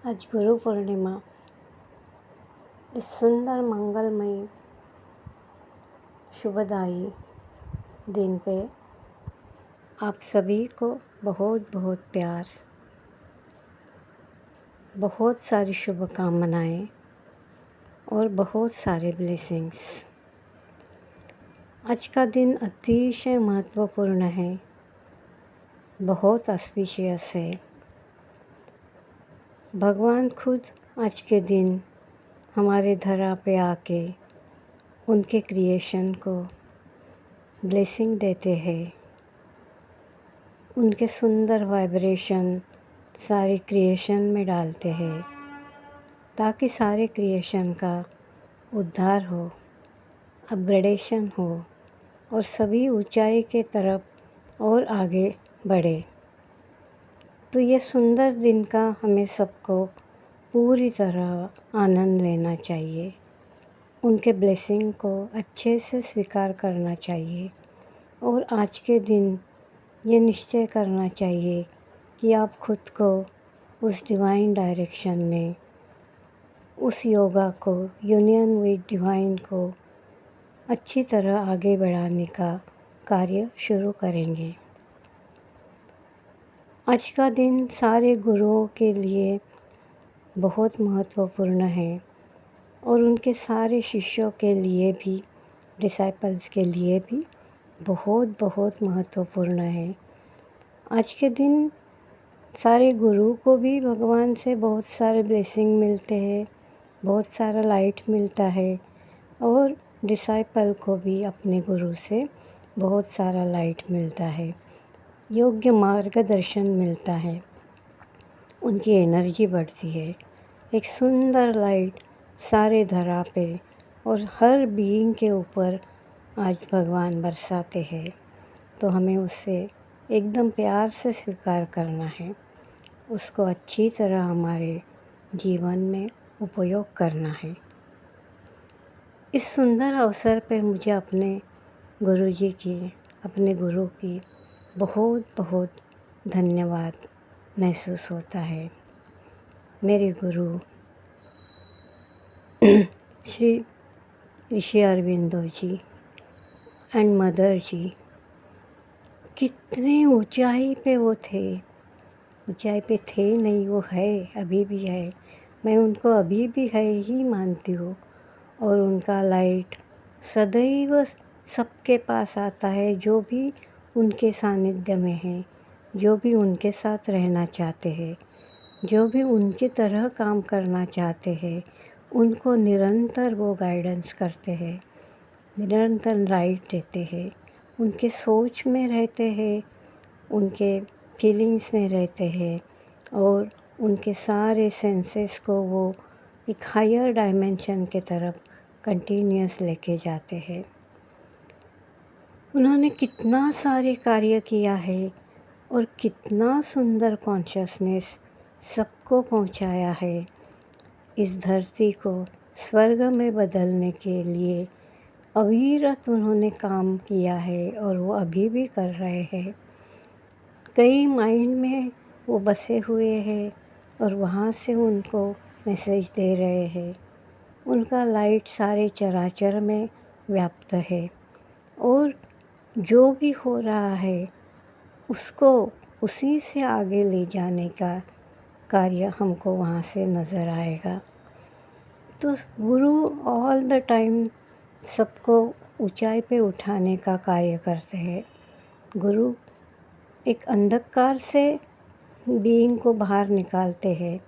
आज गुरु पूर्णिमा। इस सुंदर मंगलमय शुभदायी दिन पे आप सभी को बहुत बहुत प्यार, बहुत सारी शुभकामनाएं और बहुत सारे ब्लेसिंग्स। आज का दिन अतिशय महत्वपूर्ण है, बहुत ऑस्पिशियस है। भगवान खुद आज के दिन हमारे धरा पे आके उनके क्रिएशन को ब्लेसिंग देते हैं। उनके सुंदर वाइब्रेशन सारे क्रिएशन में डालते हैं ताकि सारे क्रिएशन का उद्धार हो, अपग्रेडेशन हो और सभी ऊंचाई के तरफ और आगे बढ़े। तो ये सुंदर दिन का हमें सबको पूरी तरह आनंद लेना चाहिए, उनके ब्लेसिंग को अच्छे से स्वीकार करना चाहिए और आज के दिन ये निश्चय करना चाहिए कि आप खुद को उस डिवाइन डायरेक्शन में, उस योगा को, यूनियन विद डिवाइन को अच्छी तरह आगे बढ़ाने का कार्य शुरू करेंगे। आज का दिन सारे गुरुओं के लिए बहुत महत्वपूर्ण है और उनके सारे शिष्यों के लिए भी, डिसाइपल्स के लिए भी बहुत बहुत महत्वपूर्ण है। आज के दिन सारे गुरु को भी भगवान से बहुत सारे ब्लेसिंग मिलते हैं, बहुत सारा लाइट मिलता है और डिसाइपल को भी अपने गुरु से बहुत सारा लाइट मिलता है, योग्य मार्गदर्शन मिलता है, उनकी एनर्जी बढ़ती है। एक सुंदर लाइट सारे धरा पे और हर बीइंग के ऊपर आज भगवान बरसाते हैं। तो हमें उससे एकदम प्यार से स्वीकार करना है, उसको अच्छी तरह हमारे जीवन में उपयोग करना है। इस सुंदर अवसर पे मुझे अपने गुरुजी की, अपने गुरु की बहुत बहुत धन्यवाद महसूस होता है। मेरे गुरु श्री ऋषि अरविंदो जी एंड मदर जी, कितने ऊंचाई पे वो थे। ऊंचाई पे थे नहीं, वो है, अभी भी है। मैं उनको अभी भी है ही मानती हूँ और उनका लाइट सदैव सबके पास आता है, जो भी उनके सानिध्य में है, जो भी उनके साथ रहना चाहते हैं, जो भी उनकी तरह काम करना चाहते हैं, उनको निरंतर वो गाइडेंस करते हैं, निरंतर लाइट देते हैं, उनके सोच में रहते हैं, उनके फीलिंग्स में रहते हैं और उनके सारे सेंसेस को वो एक हायर डायमेंशन के तरफ कंटिन्यूस लेके जाते हैं। उन्होंने कितना सारे कार्य किया है और कितना सुंदर कॉन्शियसनेस सबको पहुंचाया है। इस धरती को स्वर्ग में बदलने के लिए अविरत उन्होंने काम किया है और वो अभी भी कर रहे हैं। कई माइंड में वो बसे हुए हैं और वहाँ से उनको मैसेज दे रहे हैं। उनका लाइट सारे चराचर में व्याप्त है और जो भी हो रहा है उसको उसी से आगे ले जाने का कार्य हमको वहाँ से नज़र आएगा। तो गुरु ऑल द टाइम सबको ऊंचाई पे उठाने का कार्य करते हैं। गुरु एक अंधकार से बीइंग को बाहर निकालते हैं,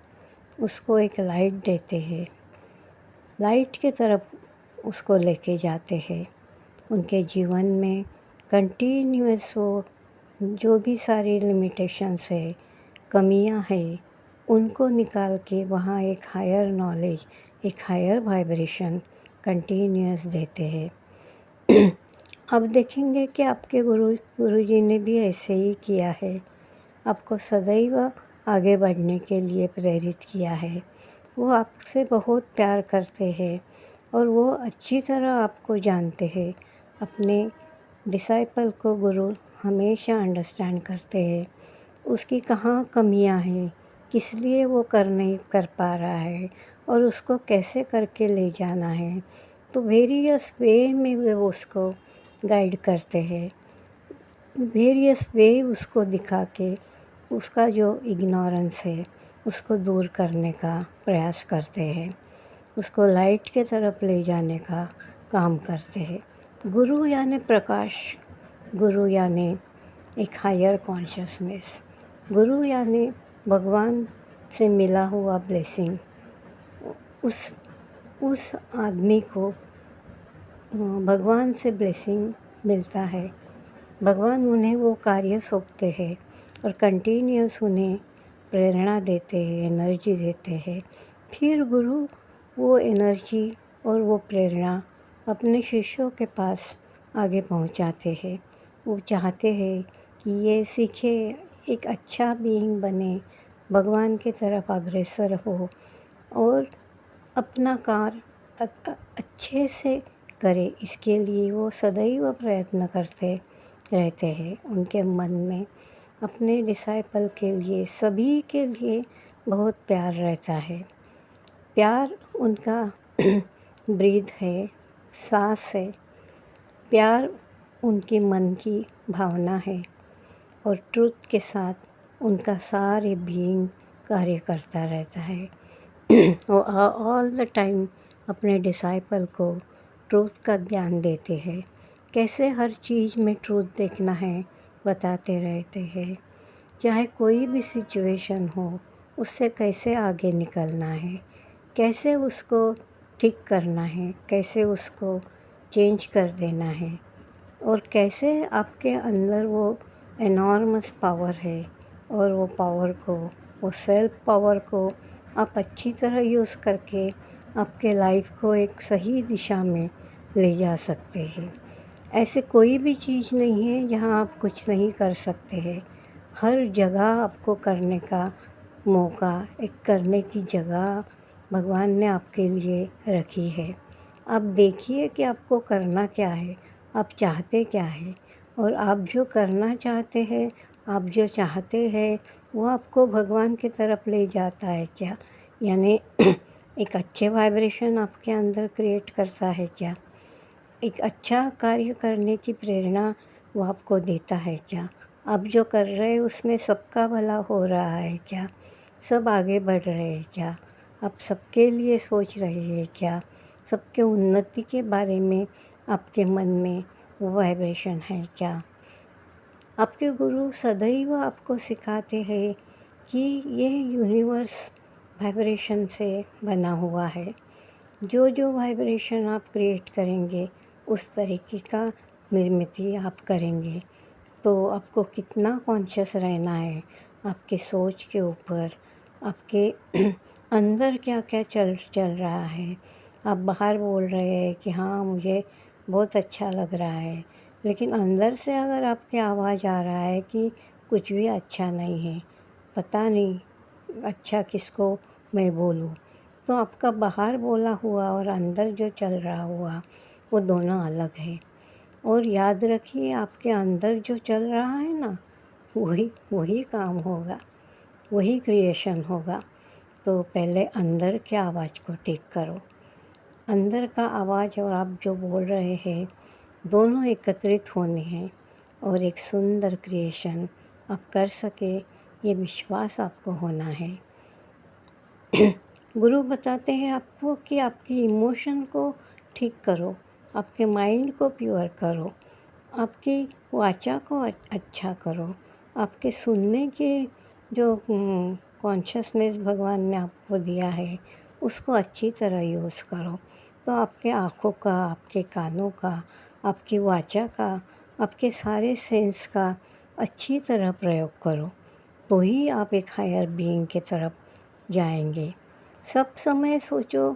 उसको एक लाइट देते हैं, लाइट की तरफ उसको लेके जाते हैं। उनके जीवन में कंटिन्यूअस वो जो भी सारी लिमिटेशंस है, कमियां है, उनको निकाल के वहाँ एक हायर नॉलेज, एक हायर वाइब्रेशन कंटिन्यूअस देते हैं। अब देखेंगे कि आपके गुरुजी ने भी ऐसे ही किया है, आपको सदैव आगे बढ़ने के लिए प्रेरित किया है। वो आपसे बहुत प्यार करते हैं और वो अच्छी तरह आपको जानते हैं। अपने डिसाइपल को गुरु हमेशा अंडरस्टैंड करते हैं, उसकी कहाँ कमियां हैं, किस लिए वो नहीं कर पा रहा है और उसको कैसे करके ले जाना है। तो वेरियस वे में वो उसको गाइड करते हैं, वेरियस वे उसको दिखा के उसका जो इग्नोरेंस है उसको दूर करने का प्रयास करते हैं, उसको लाइट के तरफ ले जाने का काम करते हैं। गुरु यानी प्रकाश, गुरु यानी एक हायर कॉन्शियसनेस, गुरु यानी भगवान से मिला हुआ ब्लेसिंग। उस उस आदमी को भगवान से ब्लेसिंग मिलता है। भगवान उन्हें वो कार्य सौंपते हैं और कंटिन्यूस उन्हें प्रेरणा देते हैं, एनर्जी देते हैं। फिर गुरु वो एनर्जी और वो प्रेरणा अपने शिष्यों के पास आगे पहुंचाते हैं। वो चाहते हैं कि ये सीखे, एक अच्छा बीइंग बने, भगवान की तरफ अग्रसर हो और अपना कार्य अच्छे से करे। इसके लिए वो सदैव प्रयत्न करते रहते हैं। उनके मन में अपने डिसाइपल के लिए, सभी के लिए बहुत प्यार रहता है। प्यार उनका ब्रीथ है, सांस है। प्यार उनके मन की भावना है और ट्रुथ के साथ उनका सारे बीइंग कार्य करता रहता है। वो ऑल द टाइम अपने डिसाइपल को ट्रूथ का ज्ञान देते हैं, कैसे हर चीज़ में ट्रूथ देखना है बताते रहते हैं। चाहे कोई भी सिचुएशन हो, उससे कैसे आगे निकलना है, कैसे उसको ठीक करना है, कैसे उसको चेंज कर देना है और कैसे आपके अंदर वो एनॉर्मस पावर है और वो पावर को, वो सेल्फ पावर को आप अच्छी तरह यूज़ करके आपके लाइफ को एक सही दिशा में ले जा सकते हैं। ऐसे कोई भी चीज़ नहीं है जहाँ आप कुछ नहीं कर सकते हैं। हर जगह आपको करने का मौका, एक करने की जगह भगवान ने आपके लिए रखी है। आप देखिए कि आपको करना क्या है, आप चाहते क्या है और आप जो करना चाहते हैं, आप जो चाहते हैं वो आपको भगवान की तरफ ले जाता है क्या, यानी एक अच्छे वाइब्रेशन आपके अंदर क्रिएट करता है क्या, एक अच्छा कार्य करने की प्रेरणा वो आपको देता है क्या, आप जो कर रहे हैं उसमें सबका भला हो रहा है क्या, सब आगे बढ़ रहे हैं क्या, आप सबके लिए सोच रहे हैं क्या, सबके उन्नति के बारे में आपके मन में वो वाइब्रेशन है क्या। आपके गुरु सदैव आपको सिखाते हैं कि ये यूनिवर्स वाइब्रेशन से बना हुआ है। जो जो वाइब्रेशन आप क्रिएट करेंगे उस तरीके का निर्मित आप करेंगे। तो आपको कितना कॉन्शियस रहना है आपकी सोच के ऊपर, आपके अंदर क्या क्या चल रहा है। आप बाहर बोल रहे हैं कि हाँ मुझे बहुत अच्छा लग रहा है, लेकिन अंदर से अगर आपके आवाज़ आ रहा है कि कुछ भी अच्छा नहीं है, पता नहीं अच्छा किसको मैं बोलूँ, तो आपका बाहर बोला हुआ और अंदर जो चल रहा हुआ वो दोनों अलग है। और याद रखिए आपके अंदर जो चल रहा है ना, वही वही काम होगा, वही क्रिएशन होगा। तो पहले अंदर के आवाज़ को ठीक करो। अंदर का आवाज़ और आप जो बोल रहे हैं दोनों एकत्रित होने हैं और एक सुंदर क्रिएशन आप कर सके, ये विश्वास आपको होना है। गुरु बताते हैं आपको कि आपके इमोशन को ठीक करो, आपके माइंड को प्योर करो, आपकी वाचा को अच्छा करो, आपके सुनने के जो कॉन्शियसनेस भगवान ने आपको दिया है उसको अच्छी तरह यूज़ करो। तो आपके आँखों का, आपके कानों का, आपकी वाचा का, आपके सारे सेंस का अच्छी तरह प्रयोग करो, तो ही आप एक हायर बीइंग की तरफ जाएंगे। सब समय सोचो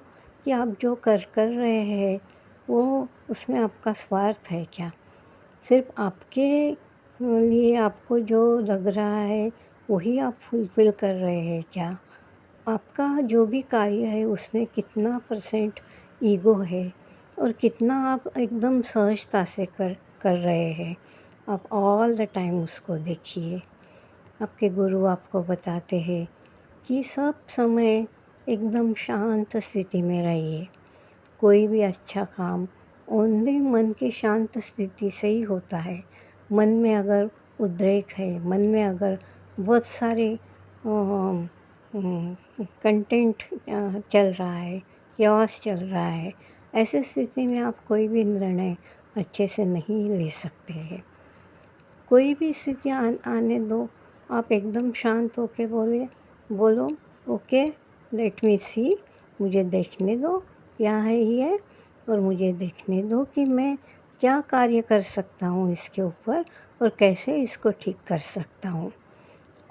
कि आप जो कर रहे हैं वो उसमें आपका स्वार्थ है क्या, सिर्फ आपके लिए आपको जो लग रहा है वही आप फुलफ़िल कर रहे हैं क्या, आपका जो भी कार्य है उसमें कितना % ईगो है और कितना आप एकदम सहजता से कर रहे हैं। आप ऑल द टाइम उसको देखिए। आपके गुरु आपको बताते हैं कि सब समय एकदम शांत स्थिति में रहिए। कोई भी अच्छा काम ओनली मन की शांत स्थिति से ही होता है। मन में अगर उद्रेक है, मन में अगर बहुत सारे कंटेंट चल रहा है, chaos चल रहा है, ऐसी स्थिति में आप कोई भी निर्णय अच्छे से नहीं ले सकते हैं। कोई भी स्थिति आने दो, आप एकदम शांत होके बोलो ओके, लेट मी सी, मुझे देखने दो क्या है ये, और मुझे देखने दो कि मैं क्या कार्य कर सकता हूँ इसके ऊपर और कैसे इसको ठीक कर सकता हूँ।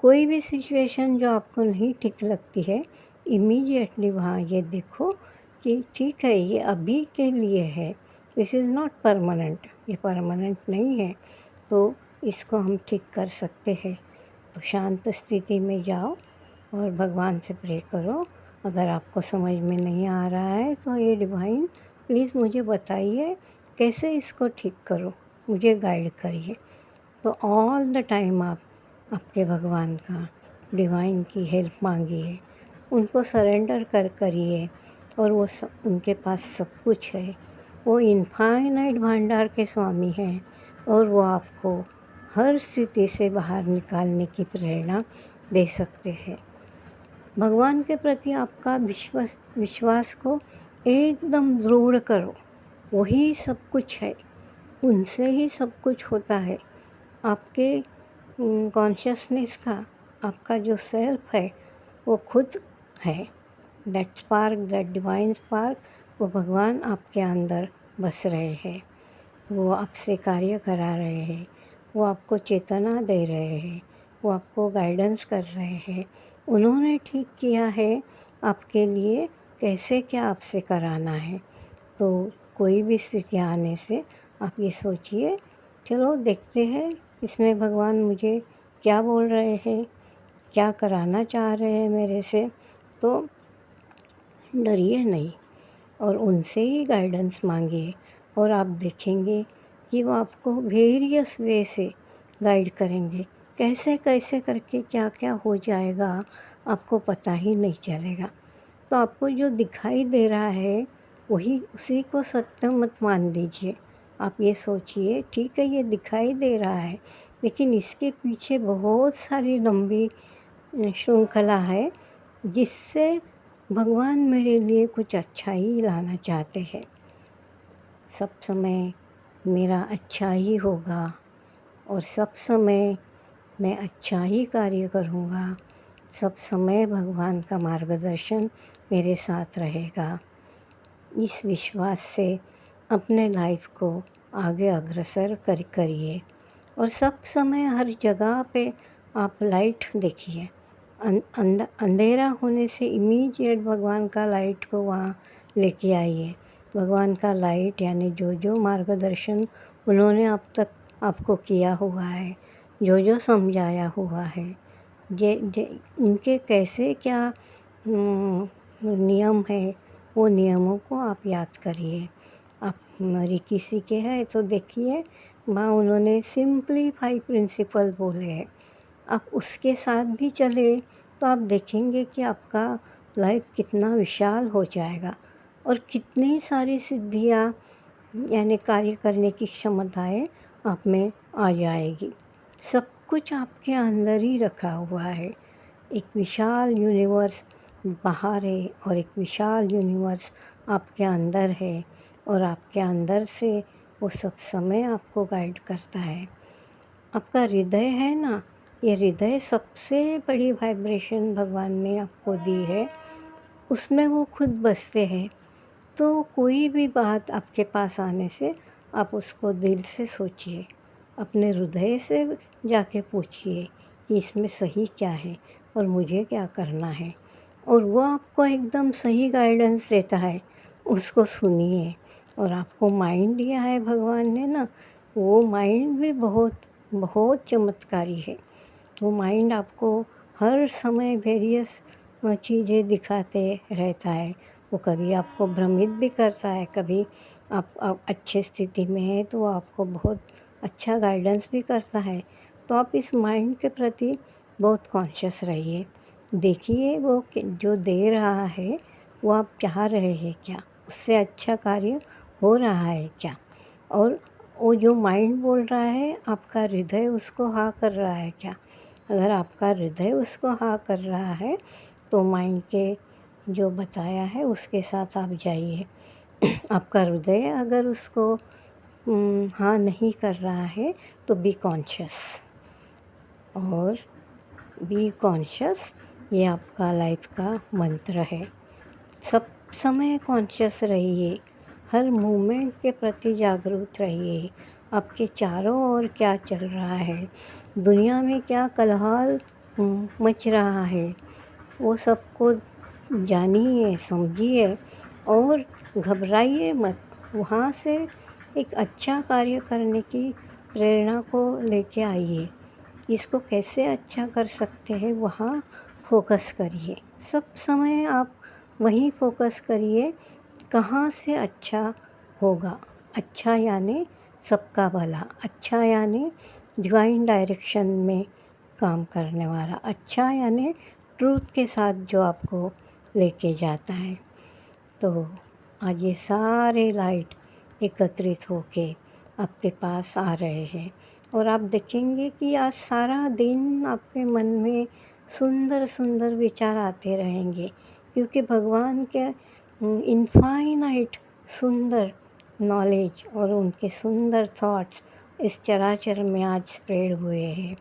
कोई भी सिचुएशन जो आपको नहीं ठीक लगती है, इमीडिएटली वहाँ ये देखो कि ठीक है, ये अभी के लिए है, दिस इज़ नॉट परमानेंट, ये परमानेंट नहीं है, तो इसको हम ठीक कर सकते हैं। तो शांत स्थिति में जाओ और भगवान से प्रे करो। अगर आपको समझ में नहीं आ रहा है तो ये डिवाइन प्लीज़ मुझे बताइए कैसे इसको ठीक करो, मुझे गाइड करिए। तो ऑल द टाइम आप आपके भगवान का, डिवाइन की हेल्प मांगिए, उनको सरेंडर करिए, और वो सब उनके पास सब कुछ है। वो इनफाइनाइट भंडार के स्वामी हैं और वो आपको हर स्थिति से बाहर निकालने की प्रेरणा दे सकते हैं। भगवान के प्रति आपका विश्वास को एकदम दृढ़ करो। वही सब कुछ है, उनसे ही सब कुछ होता है। आपके कॉन्शियसनेस का, आपका जो सेल्फ है वो खुद है। That spark, that divine spark, वो भगवान आपके अंदर बस रहे हैं। वो आपसे कार्य करा रहे हैं, वो आपको चेतना दे रहे हैं, वो आपको गाइडेंस कर रहे हैं। उन्होंने ठीक किया है आपके लिए कैसे क्या आपसे कराना है। तो कोई भी स्थिति आने से आप ये सोचिए, चलो देखते हैं इसमें भगवान मुझे क्या बोल रहे हैं, क्या कराना चाह रहे हैं मेरे से। तो डरिए नहीं और उनसे ही गाइडेंस मांगिए, और आप देखेंगे कि वो आपको वेरियस वे से गाइड करेंगे। कैसे कैसे करके क्या क्या हो जाएगा आपको पता ही नहीं चलेगा। तो आपको जो दिखाई दे रहा है वही, उसी को सत्य मत मान लीजिए। आप ये सोचिए ठीक है ये दिखाई दे रहा है, लेकिन इसके पीछे बहुत सारी लंबी श्रृंखला है जिससे भगवान मेरे लिए कुछ अच्छा ही लाना चाहते हैं। सब समय मेरा अच्छा ही होगा और सब समय मैं अच्छा ही कार्य करूँगा। सब समय भगवान का मार्गदर्शन मेरे साथ रहेगा। इस विश्वास से अपने लाइफ को आगे अग्रसर करिए, और सब समय हर जगह पे आप लाइट देखिए। अंधेरा होने से इमीडिएट भगवान का लाइट को वहाँ लेके आइए। भगवान का लाइट यानी जो जो मार्गदर्शन उन्होंने अब तक आपको किया हुआ है, जो जो समझाया हुआ है, जे जे उनके कैसे क्या नियम है, वो नियमों को आप याद करिए। आप रिकी सीखे हैं तो देखिए वहाँ उन्होंने सिंप्लीफाई प्रिंसिपल बोले हैं। आप उसके साथ भी चले तो आप देखेंगे कि आपका लाइफ कितना विशाल हो जाएगा और कितनी सारी सिद्धियाँ यानी कार्य करने की क्षमताएं आप में आ जाएगी। सब कुछ आपके अंदर ही रखा हुआ है। एक विशाल यूनिवर्स बाहर है और एक विशाल यूनिवर्स आपके अंदर है, और आपके अंदर से वो सब समय आपको गाइड करता है। आपका हृदय है ना, ये हृदय सबसे बड़ी वाइब्रेशन भगवान ने आपको दी है, उसमें वो खुद बसते हैं। तो कोई भी बात आपके पास आने से आप उसको दिल से सोचिए, अपने हृदय से जाके पूछिए कि इसमें सही क्या है और मुझे क्या करना है, और वो आपको एकदम सही गाइडेंस देता है। उसको सुनिए। और आपको माइंड दिया है भगवान ने ना, वो माइंड भी बहुत बहुत चमत्कारी है। वो माइंड आपको हर समय वेरियस चीज़ें दिखाते रहता है। वो कभी आपको भ्रमित भी करता है, कभी आप अच्छे स्थिति में हैं तो वो आपको बहुत अच्छा गाइडेंस भी करता है। तो आप इस माइंड के प्रति बहुत कॉन्शियस रहिए। देखिए वो जो दे रहा है वो आप चाह रहे हैं क्या, उससे अच्छा कार्य हो रहा है क्या, और वो जो माइंड बोल रहा है आपका हृदय उसको हाँ कर रहा है क्या। अगर आपका हृदय उसको हाँ कर रहा है तो माइंड के जो बताया है उसके साथ आप जाइए। आपका हृदय अगर उसको हाँ नहीं कर रहा है तो बी कॉन्शियस, और बी कॉन्शियस ये आपका लाइफ का मंत्र है। सब समय कॉन्शियस रहिए, हर मोमेंट के प्रति जागरूक रहिए। आपके चारों ओर क्या चल रहा है, दुनिया में क्या कोलाहल मच रहा है, वो सबको जानिए, समझिए और घबराइए मत। वहाँ से एक अच्छा कार्य करने की प्रेरणा को लेके आइए। इसको कैसे अच्छा कर सकते हैं वहाँ फोकस करिए। सब समय आप वहीं फोकस करिए कहाँ से अच्छा होगा। अच्छा यानी सबका भला, अच्छा यानी डिवाइन डायरेक्शन में काम करने वाला, अच्छा यानी ट्रूथ के साथ जो आपको लेके जाता है। तो आज ये सारे लाइट एकत्रित होके आपके पास आ रहे हैं और आप देखेंगे कि आज सारा दिन आपके मन में सुंदर सुंदर विचार आते रहेंगे, क्योंकि भगवान के इनफाइनाइट सुंदर नॉलेज और उनके सुंदर थॉट्स इस चराचर में आज स्प्रेड हुए हैं।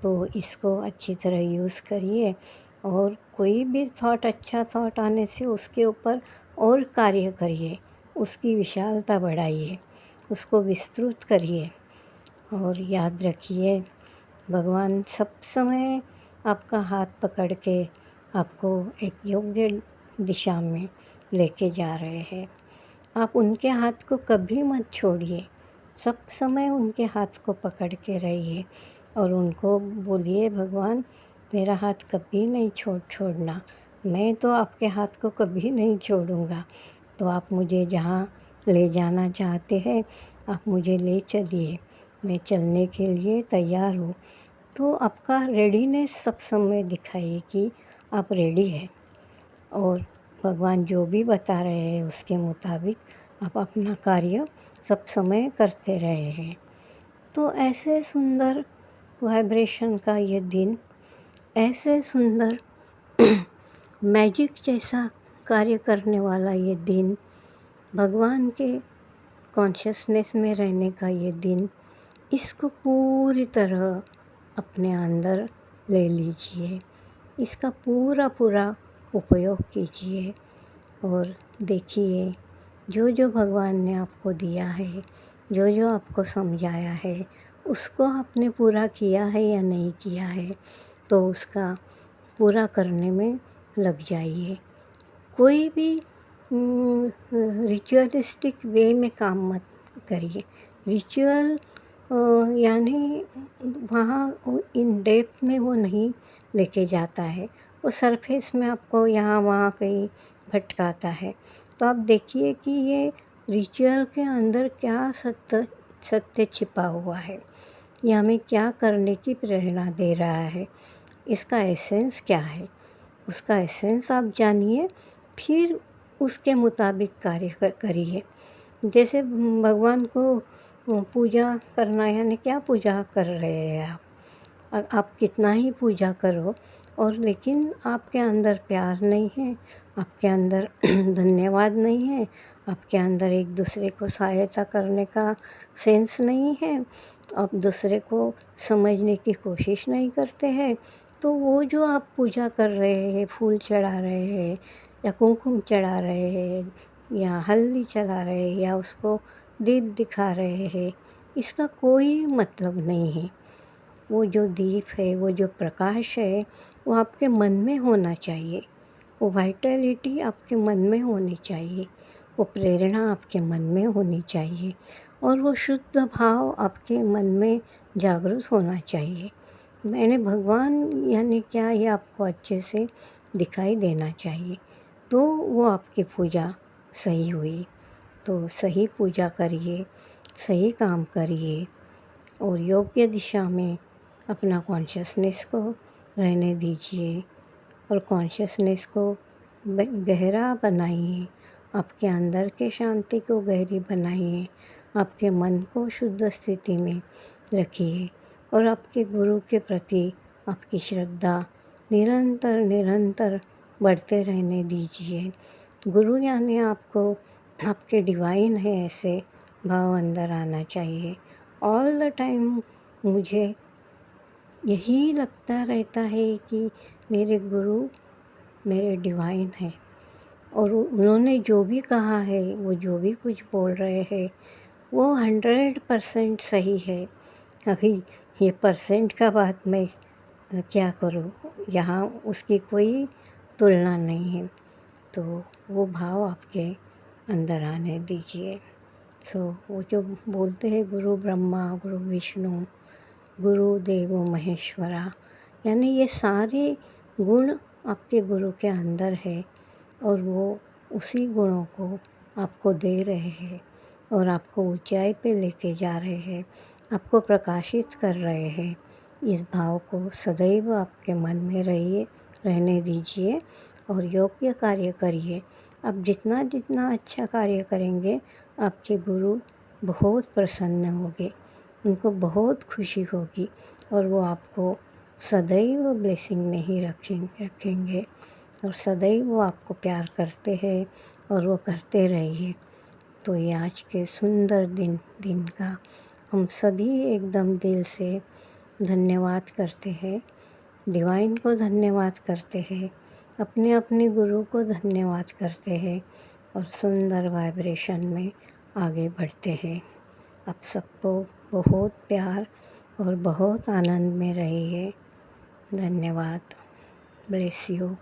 तो इसको अच्छी तरह यूज़ करिए और कोई भी थॉट, अच्छा थॉट आने से उसके ऊपर और कार्य करिए, उसकी विशालता बढ़ाइए, उसको विस्तृत करिए और याद रखिए भगवान सब समय आपका हाथ पकड़ के आपको एक योग्य दिशा में लेके जा रहे हैं। आप उनके हाथ को कभी मत छोड़िए, सब समय उनके हाथ को पकड़ के रहिए और उनको बोलिए भगवान मेरा हाथ कभी नहीं छोड़ना, मैं तो आपके हाथ को कभी नहीं छोड़ूंगा। तो आप मुझे जहाँ ले जाना चाहते हैं आप मुझे ले चलिए, मैं चलने के लिए तैयार हूँ। तो आपका रेडीनेस सब समय दिखाइए कि आप रेडी हैं और भगवान जो भी बता रहे हैं उसके मुताबिक आप अपना कार्य सब समय करते रहे हैं। तो ऐसे सुंदर वाइब्रेशन का ये दिन, ऐसे सुंदर मैजिक जैसा कार्य करने वाला ये दिन, भगवान के कॉन्शियसनेस में रहने का ये दिन, इसको पूरी तरह अपने अंदर ले लीजिए, इसका पूरा पूरा उपयोग कीजिए और देखिए जो जो भगवान ने आपको दिया है, जो जो आपको समझाया है, उसको आपने पूरा किया है या नहीं किया है, तो उसका पूरा करने में लग जाइए। कोई भी रिचुअलिस्टिक वे में काम मत करिए। रिचुअल यानी वहाँ इन डेप्थ में वो नहीं लेके जाता है, वो सरफेस में आपको यहाँ वहाँ कहीं भटकाता है। तो आप देखिए कि ये रिचुअल के अंदर क्या सत्य सत्य छिपा हुआ है, ये हमें क्या करने की प्रेरणा दे रहा है, इसका एसेंस क्या है, उसका एसेंस आप जानिए, फिर उसके मुताबिक कार्य करिए। जैसे भगवान को पूजा करना यानी क्या पूजा कर रहे हैं आप, और आप कितना ही पूजा करो और लेकिन आपके अंदर प्यार नहीं है, आपके अंदर धन्यवाद नहीं है, आपके अंदर एक दूसरे को सहायता करने का सेंस नहीं है, आप दूसरे को समझने की कोशिश नहीं करते हैं, तो वो जो आप पूजा कर रहे हैं, फूल चढ़ा रहे हैं या कुमकुम चढ़ा रहे हैं या हल्दी चला रहे हैं या उसको दीप दिखा रहे हैं, इसका कोई मतलब नहीं है। वो जो दीप है, वो जो प्रकाश है, वो आपके मन में होना चाहिए, वो वाइटलिटी आपके मन में होनी चाहिए, वो प्रेरणा आपके मन में होनी चाहिए और वो शुद्ध भाव आपके मन में जागरूक होना चाहिए। मैंने भगवान यानी क्या ये आपको अच्छे से दिखाई देना चाहिए, तो वो आपकी पूजा सही हुई। तो सही पूजा करिए, सही काम करिए और योग्य दिशा में अपना कॉन्शियसनेस को रहने दीजिए। और कॉन्शियसनेस को गहरा बनाइए। आपके अंदर के शांति को गहरी बनाइए। आपके मन को शुद्ध स्थिति में रखिए और आपके गुरु के प्रति आपकी श्रद्धा निरंतर निरंतर बढ़ते रहने दीजिए। गुरु यानी आपको आपके डिवाइन है ऐसे भाव अंदर आना चाहिए। ऑल द टाइम मुझे यही लगता रहता है कि मेरे गुरु मेरे डिवाइन हैं और उन्होंने जो भी कहा है, वो जो भी कुछ बोल रहे हैं, वो 100% सही है। अभी ये परसेंट का बात मैं क्या करूँ, यहाँ उसकी कोई तुलना नहीं है। तो वो भाव आपके अंदर आने दीजिए। वो जो बोलते हैं गुरु ब्रह्मा गुरु विष्णु गुरु देवो महेश्वरा, यानी ये सारे गुण आपके गुरु के अंदर है और वो उसी गुणों को आपको दे रहे हैं और आपको ऊंचाई पे लेके जा रहे हैं, आपको प्रकाशित कर रहे हैं। इस भाव को सदैव आपके मन में रहने दीजिए और योग्य कार्य करिए। आप जितना जितना अच्छा कार्य करेंगे, आपके गुरु बहुत प्रसन्न होंगे, उनको बहुत खुशी होगी और वो आपको सदैव ब्लेसिंग में ही रखेंगे और सदैव वो आपको प्यार करते हैं और वो करते रहिए। तो ये आज के सुंदर दिन का हम सभी एकदम दिल से धन्यवाद करते हैं, डिवाइन को धन्यवाद करते हैं, अपने अपने गुरु को धन्यवाद करते हैं और सुंदर वाइब्रेशन में आगे बढ़ते हैं। आप सबको बहुत प्यार और बहुत आनंद में रहिए। धन्यवाद। Bless you.